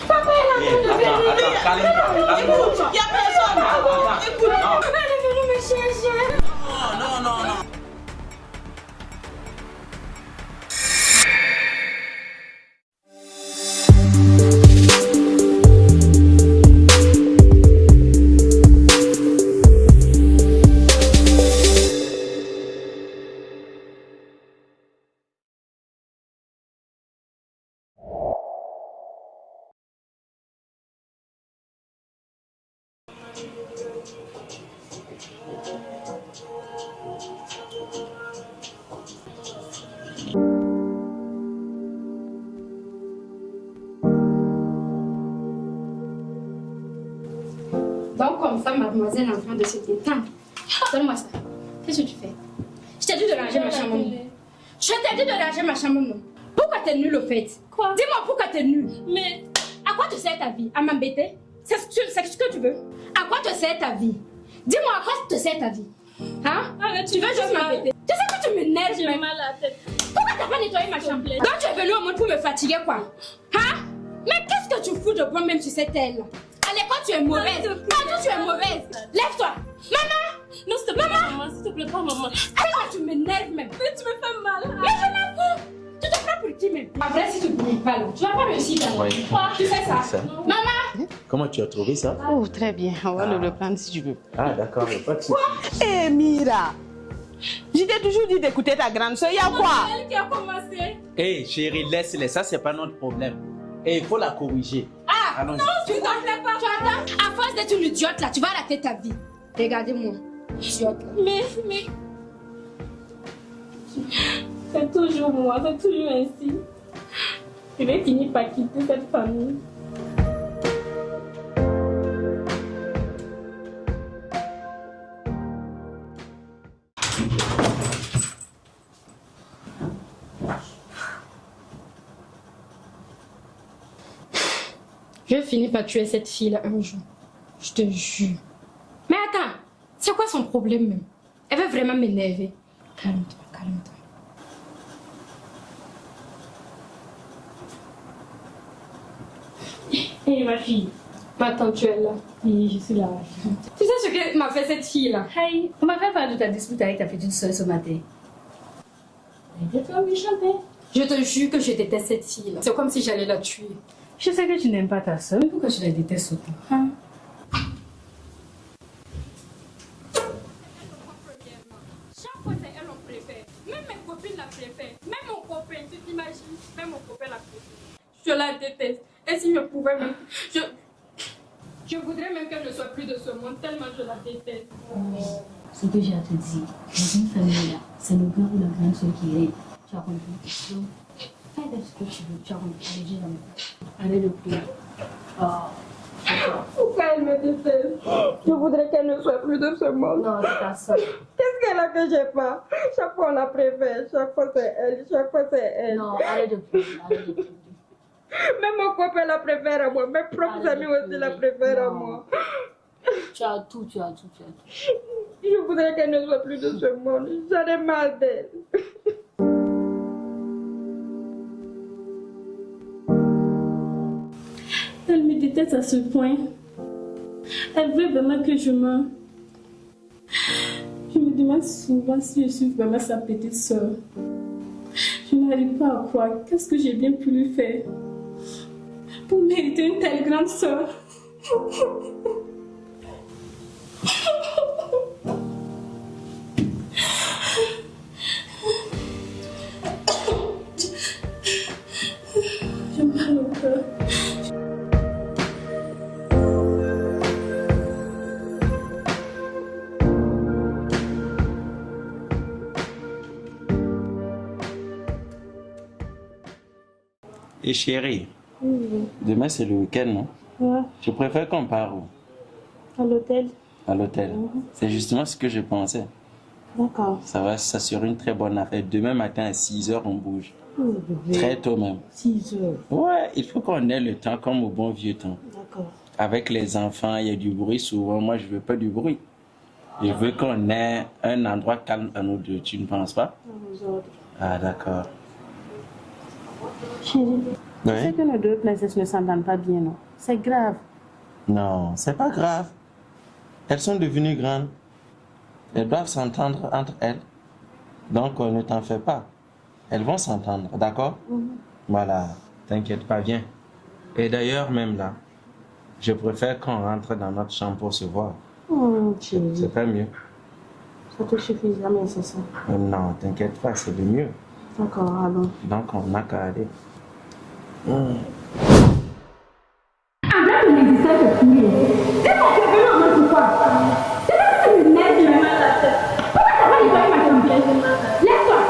Papa est là. Attends, calme-toi. Écoute, il n'y a personne. Écoute, elle est venue me chercher. Non. Donc comme ça, mademoiselle est en train de se détendre. Donne-moi ça. Qu'est-ce que tu fais? Je t'ai dit de ranger ma chambre. Je t'ai dit de ranger ma chambre. Pourquoi t'es nulle au fait? Quoi? Dis-moi pourquoi t'es nulle. Mais à quoi te sert ta vie? À m'embêter? C'est ce que tu veux? À quoi te sert ta vie? Dis-moi à quoi te sert ta vie? Hein? arrête, Tu veux juste m'embêter? Tu sais que tu m'énerves j'ai même. mal à la tête. Pourquoi t'as pas nettoyé ma chambre? Donc tu es venu au monde pour me fatiguer quoi? Hein? Mais qu'est-ce que tu fous de bon même sur cette aile? À l'école tu es mauvaise. Partout tu es mauvaise. Lève-toi. Maman! Non, s'il te plaît, maman, s'il te plaît, pas maman. Pourquoi tu m'énerves même? Mais tu me fais mal. Mais je m'en fous. Tu te prends pour qui même? En vrai, si tu ne bouges pas là, tu vas pas réussir ta Ouais. vie. Quoi? Tu fais ça? Maman! Comment tu as trouvé ça? Oh, très bien. On va le reprendre si tu veux. Ah, d'accord, pas de souci. Eh, Mira! Je t'ai toujours dit d'écouter ta grande soeur. Il y a quoi? C'est elle qui a commencé. Hé, chérie, laisse-les, ça c'est pas notre problème. Et il faut la corriger. Ah! Allons-y. Non, tu ne plais pas. Tu attends? À force d'être une idiote là, tu vas rater ta vie. Regardez-moi. Idiote là. Mais. C'est toujours moi, c'est toujours ainsi. Je vais finir par quitter cette famille. Je vais finir par tuer cette fille là un jour. Je te jure. Mais attends, c'est quoi son problème même? Elle veut vraiment m'énerver. Calme-toi, calme-toi. Hé, ma fille. Attends, tu es là. Oui, je suis là. Tu sais ce que m'a fait cette fille là? Hey, On m'a fait part de ta dispute avec ta petite soeur ce matin. elle était trop méchante. Je te jure que je déteste cette fille là. C'est comme si j'allais la tuer. Je sais que tu n'aimes pas ta soeur, mais pourquoi tu la détestes autant? Hein? Chaque fois c'est elle on préfère. Même mes copines la préfèrent. Même mon copain, tu t'imagines? Même mon copain la préfère. Je la déteste. Et si je pouvais même... Je voudrais même qu'elle ne soit plus de ce monde tellement je la déteste. Ce que j'ai à te dire, dans une famille là, c'est le grand ou la grande soeur qui règne. Tu as compris? Donc, fais avec ce que tu veux. Tu as compris? Allez, viens là. Allez, le plus. Oh, c'est toi. Pourquoi elle me déteste? Je voudrais qu'elle ne soit plus de ce monde. Non, c'est ta soeur. Qu'est-ce qu'elle a que j'ai pas? Chaque fois on la préfère, chaque fois c'est elle, chaque fois c'est elle. Non, allez de plus. Allez de plus. Même mon copain la préfère à moi, mes propres amis aussi la préfèrent à moi. Tu as tout, tu as tout, tu as tout. Je voudrais qu'elle ne soit plus de ce monde. J'en ai marre d'elle. Elle me déteste à ce point. Elle veut vraiment que je meure. Je me demande souvent si je suis vraiment sa petite soeur. Je n'arrive pas à croire. Qu'est-ce que j'ai bien pu lui faire pour mériter une telle grande soeur? J'ai mal au cœur. Et chérie, demain c'est le week-end, non? Ouais, Je préfère qu'on part où? à l'hôtel. À l'hôtel. C'est justement ce que je pensais. D'accord. Ça va s'assurer une très bonne affaire. Demain matin à 6h, on bouge. Oh, bébé. Très tôt même. 6 heures. Ouais, il faut qu'on ait le temps comme au bon vieux temps. D'accord. Avec les enfants, il y a du bruit souvent. Moi, je veux pas du bruit. Je veux qu'on ait un endroit calme à nous deux. Tu ne penses pas? À vos ordres. Ah, d'accord. Chérie, tu Oui. sais que nos deux princesses ne s'entendent pas bien, non? C'est grave. Non, c'est pas grave. Elles sont devenues grandes. Elles doivent s'entendre entre elles. Donc, ne t'en fais pas. Elles vont s'entendre, d'accord? Voilà, t'inquiète pas, viens. Et d'ailleurs, même là, je préfère qu'on rentre dans notre chambre pour se voir. Chérie, C'est pas mieux. ça te suffit jamais, c'est ça. Non, t'inquiète pas, c'est le mieux. D'accord, allons. Donc, on n'a qu'à aller. Arrête de m'exister de fouiller. Dis-moi que tu es venu en mode pourquoi. C'est pas que tu me mets la main à la tête. Pourquoi t'as pas dit que ma chambre laisse-toi.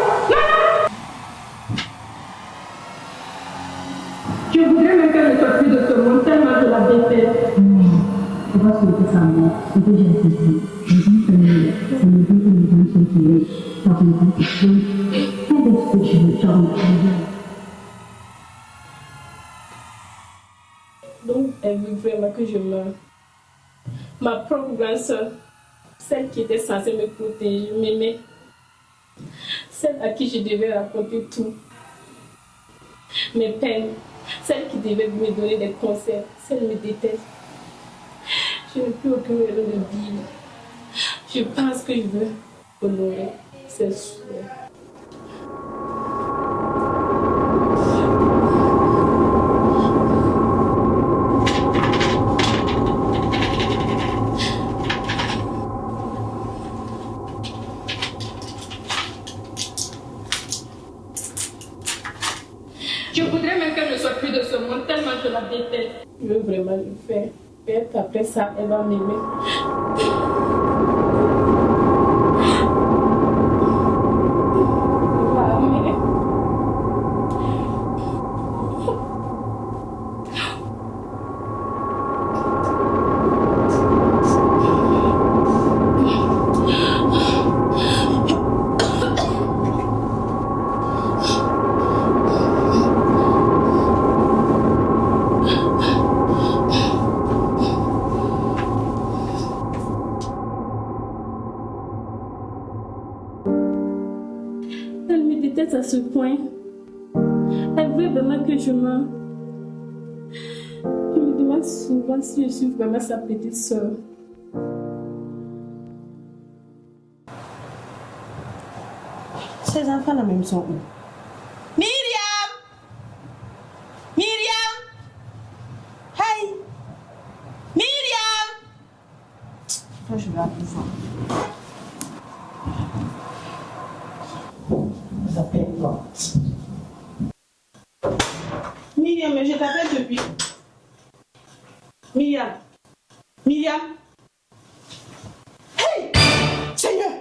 Je voudrais même qu'elle ne soit plus de ce monde tellement je la déteste. Tu vas souhaiter sa mort. C'est que j'ai dit. Je dis que c'est le but que les gens sont tirés. Tu as compris. Fais de ce que tu veux. Tu as compris. Donc, elle veut vraiment que je meure. Ma propre grande soeur, celle qui était censée me protéger, m'aimer, celle à qui je devais raconter tout, mes peines, celle qui devait me donner des conseils, celle me déteste. Je n'ai plus aucune raison de vivre. Je pense que je veux honorer ses souhaits. Je voudrais même qu'elle ne soit plus de ce monde tellement je la déteste. Je veux vraiment le faire. Peut-être après ça, elle va m'aimer. Mais elle me déteste à ce point. Elle veut vraiment que je meure. Je me demande souvent si je suis vraiment sa petite soeur. Ces enfants-là même sont où? Myriam! Myriam! Hey! Myriam! Toi, je vais appeler ça. Vous appelez quoi? Myriam, mais je t'appelle depuis. Myriam! Myriam! Hey! Seigneur!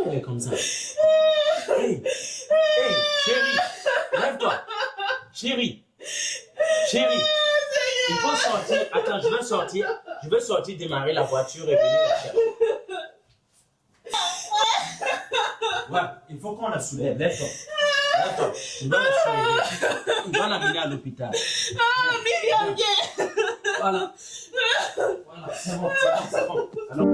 Elle est comme ça. Hey, hey, chérie, lève-toi. Chérie, chérie, il faut sortir. Attends, je veux sortir. Je veux sortir, démarrer la voiture et venir la chercher. Ouais, il faut qu'on la soulève. Lève-toi. Lève-toi. On doit la soulever. On doit l'amener à l'hôpital. Ah, Myriam, viens! Voilà. Voilà, c'est bon, c'est bon, c'est bon. Alors...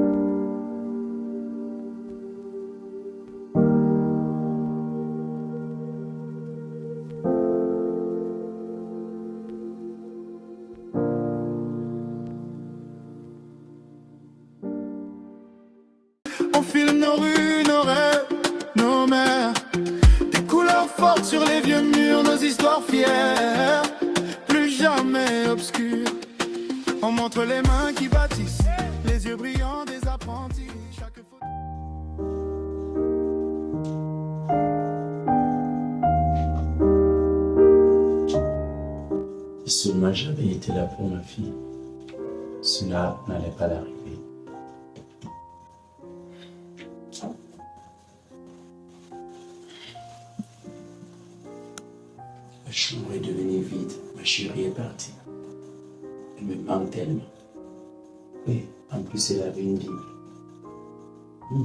On filme nos rues, nos rêves, nos mers. Des couleurs fortes sur les vieux murs, nos histoires fières. Plus jamais obscures. On montre les mains qui bâtissent, les yeux brillants des apprentis. Chaque photo... Ce n'a jamais été là pour ma fille. cela n'allait pas arriver. La chambre est devenue vide. Ma chérie est partie. Elle me manque tellement. Oui, en plus, elle avait une Bible.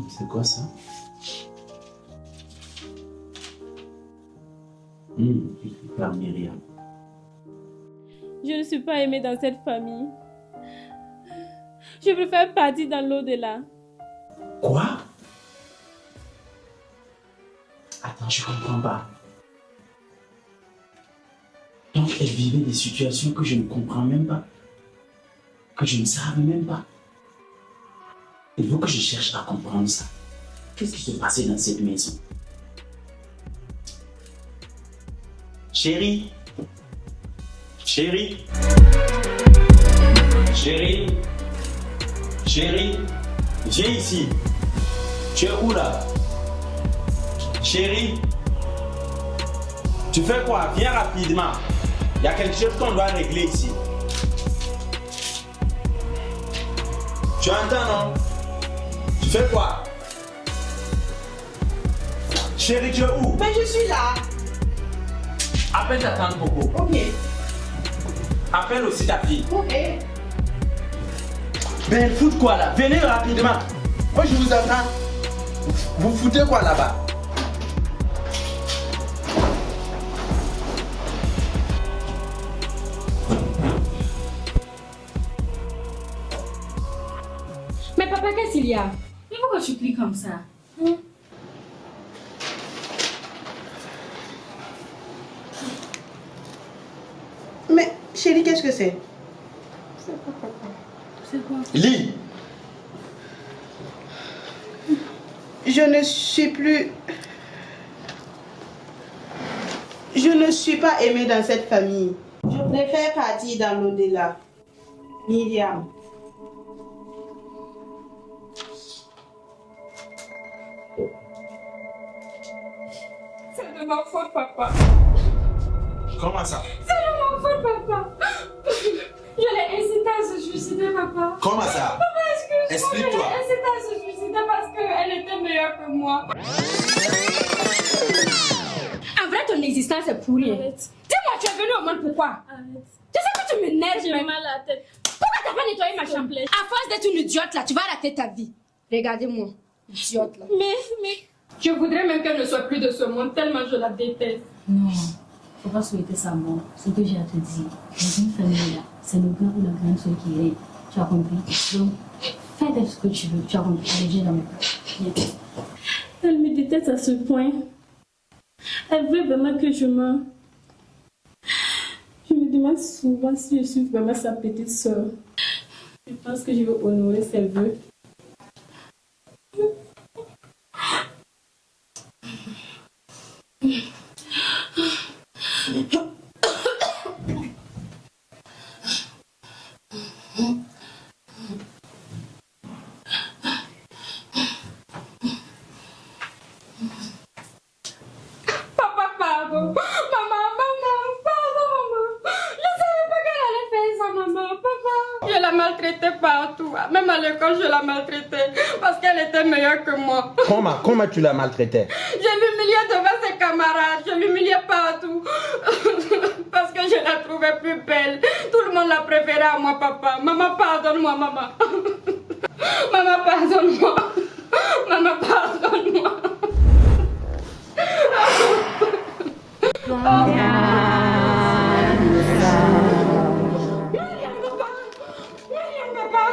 C'est quoi ça? Écrit par Myriam. Je ne suis pas aimée dans cette famille. Je veux faire partie dans l'au-delà. Quoi? Attends, je comprends pas. Donc, elle vivait des situations que je ne comprends même pas. Que je ne savais même pas. Il faut que je cherche à comprendre ça. Qu'est-ce qui se passait dans cette maison? Chérie? Chérie? Chérie? Chérie? Viens ici. Tu es où là? Chérie? Tu fais quoi? Viens rapidement. Il y a quelque chose qu'on doit régler ici. Tu entends, non? Tu fais quoi? Chérie, tu es où? Mais je suis là. Appelle ta tante Coco. Ok. Appelle aussi ta fille. Ok. Ben, fout quoi là? Venez rapidement. Moi, je vous attends. Vous foutez quoi là-bas? Mais papa, qu'est-ce qu'il y a? Mais pourquoi tu cries comme ça? Mais chérie, qu'est-ce que c'est? C'est quoi? Lis. Je ne suis plus... Je ne suis pas aimée dans cette famille. Je préfère partir dans l'au-delà. Myriam. C'est de ma faute, papa. Comment ça? C'est de ma faute, papa. Je l'ai incité à se suicider, papa. Comment ça? Papa, excuse-moi. Explique-toi. Je l'ai incité à se suicider parce qu'elle était meilleure que moi. En vrai, ton existence est pourrie. Dis-moi, tu es venu au monde pourquoi? Arrête. Tu sais que tu m'énerves. J'ai mal à la tête. Pourquoi t'as pas nettoyé ma chambre? À force d'être une idiote là, tu vas rater ta vie. Regardez-moi, idiote là. Mais... Je voudrais même qu'elle ne soit plus de ce monde tellement je la déteste. Non, faut pas souhaiter sa mort. Ce que j'ai à te dire, dans une famille là, c'est le grand ou la grande soeur qui est. Tu as compris? Donc, fais ce que tu veux. Tu as compris? Allez, viens dans mes bras. Viens. Elle me déteste à ce point. Elle veut vraiment que je meure. Je me demande souvent si je suis vraiment sa petite soeur. Je pense que je veux honorer ses vœux. Papa, pardon. Maman, pardon, maman. Je savais pas qu'elle allait faire ça, maman. Papa. Je la maltraitais partout. Même à l'école, je la maltraitais. Parce qu'elle était meilleure que moi. Comment tu la maltraitais? Je l'humiliais devant ses camarades. Je l'humiliais partout. Parce que je la trouvais plus belle. Tout le monde la préférait à moi, papa. Maman, pardonne-moi, maman. Maman, pardonne-moi. Maman, pardonne-moi.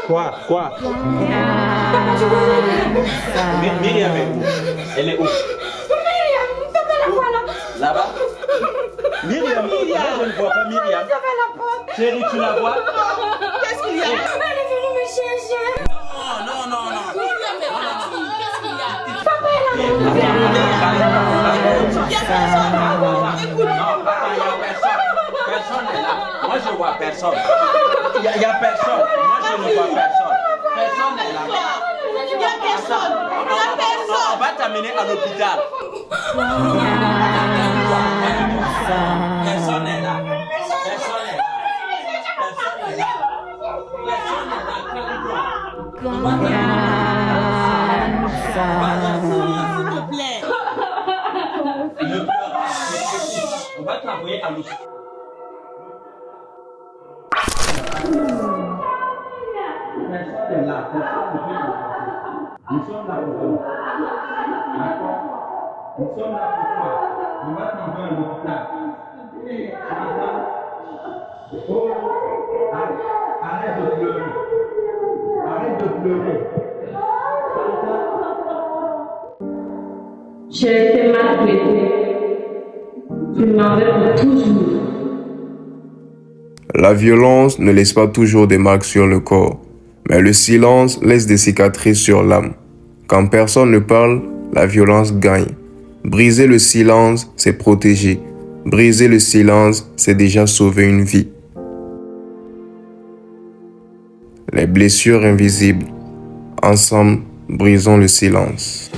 Quoi? Papa, je vois Myriam. Myriam est où? Elle est où? Myriam, papa la voit là. Là-bas? Myriam, moi je ne vois pas Myriam. Papa la porte. Chérie, tu la vois? Qu'est-ce qu'il y a? Elle est venue me chercher. Non. Papa, elle a Non, papa, il n'y a personne. Personne n'est là. Moi, je ne vois personne. Il n'y a personne. Moi, je ne vois personne. Personne n'est là. Il n'y a personne. Il n'y a personne. On va t'amener à l'hôpital. Personne n'est là. Personne n'est là. Personne n'est là. Personne n'est là. On va t'envoyer à l'hôpital. Personne n'est là, personne ne peut nous Nous sommes là pour toi. D'accord? Nous sommes là pour toi. On va t'envoyer à l'hôpital. Oh, arrête de pleurer. Arrête de pleurer. J'ai été maltraitée. Je m'en vais pour toujours. La violence ne laisse pas toujours des marques sur le corps, mais le silence laisse des cicatrices sur l'âme. Quand personne ne parle, la violence gagne. Briser le silence, c'est protéger. Briser le silence, c'est déjà sauver une vie. Les blessures invisibles. Ensemble, brisons le silence.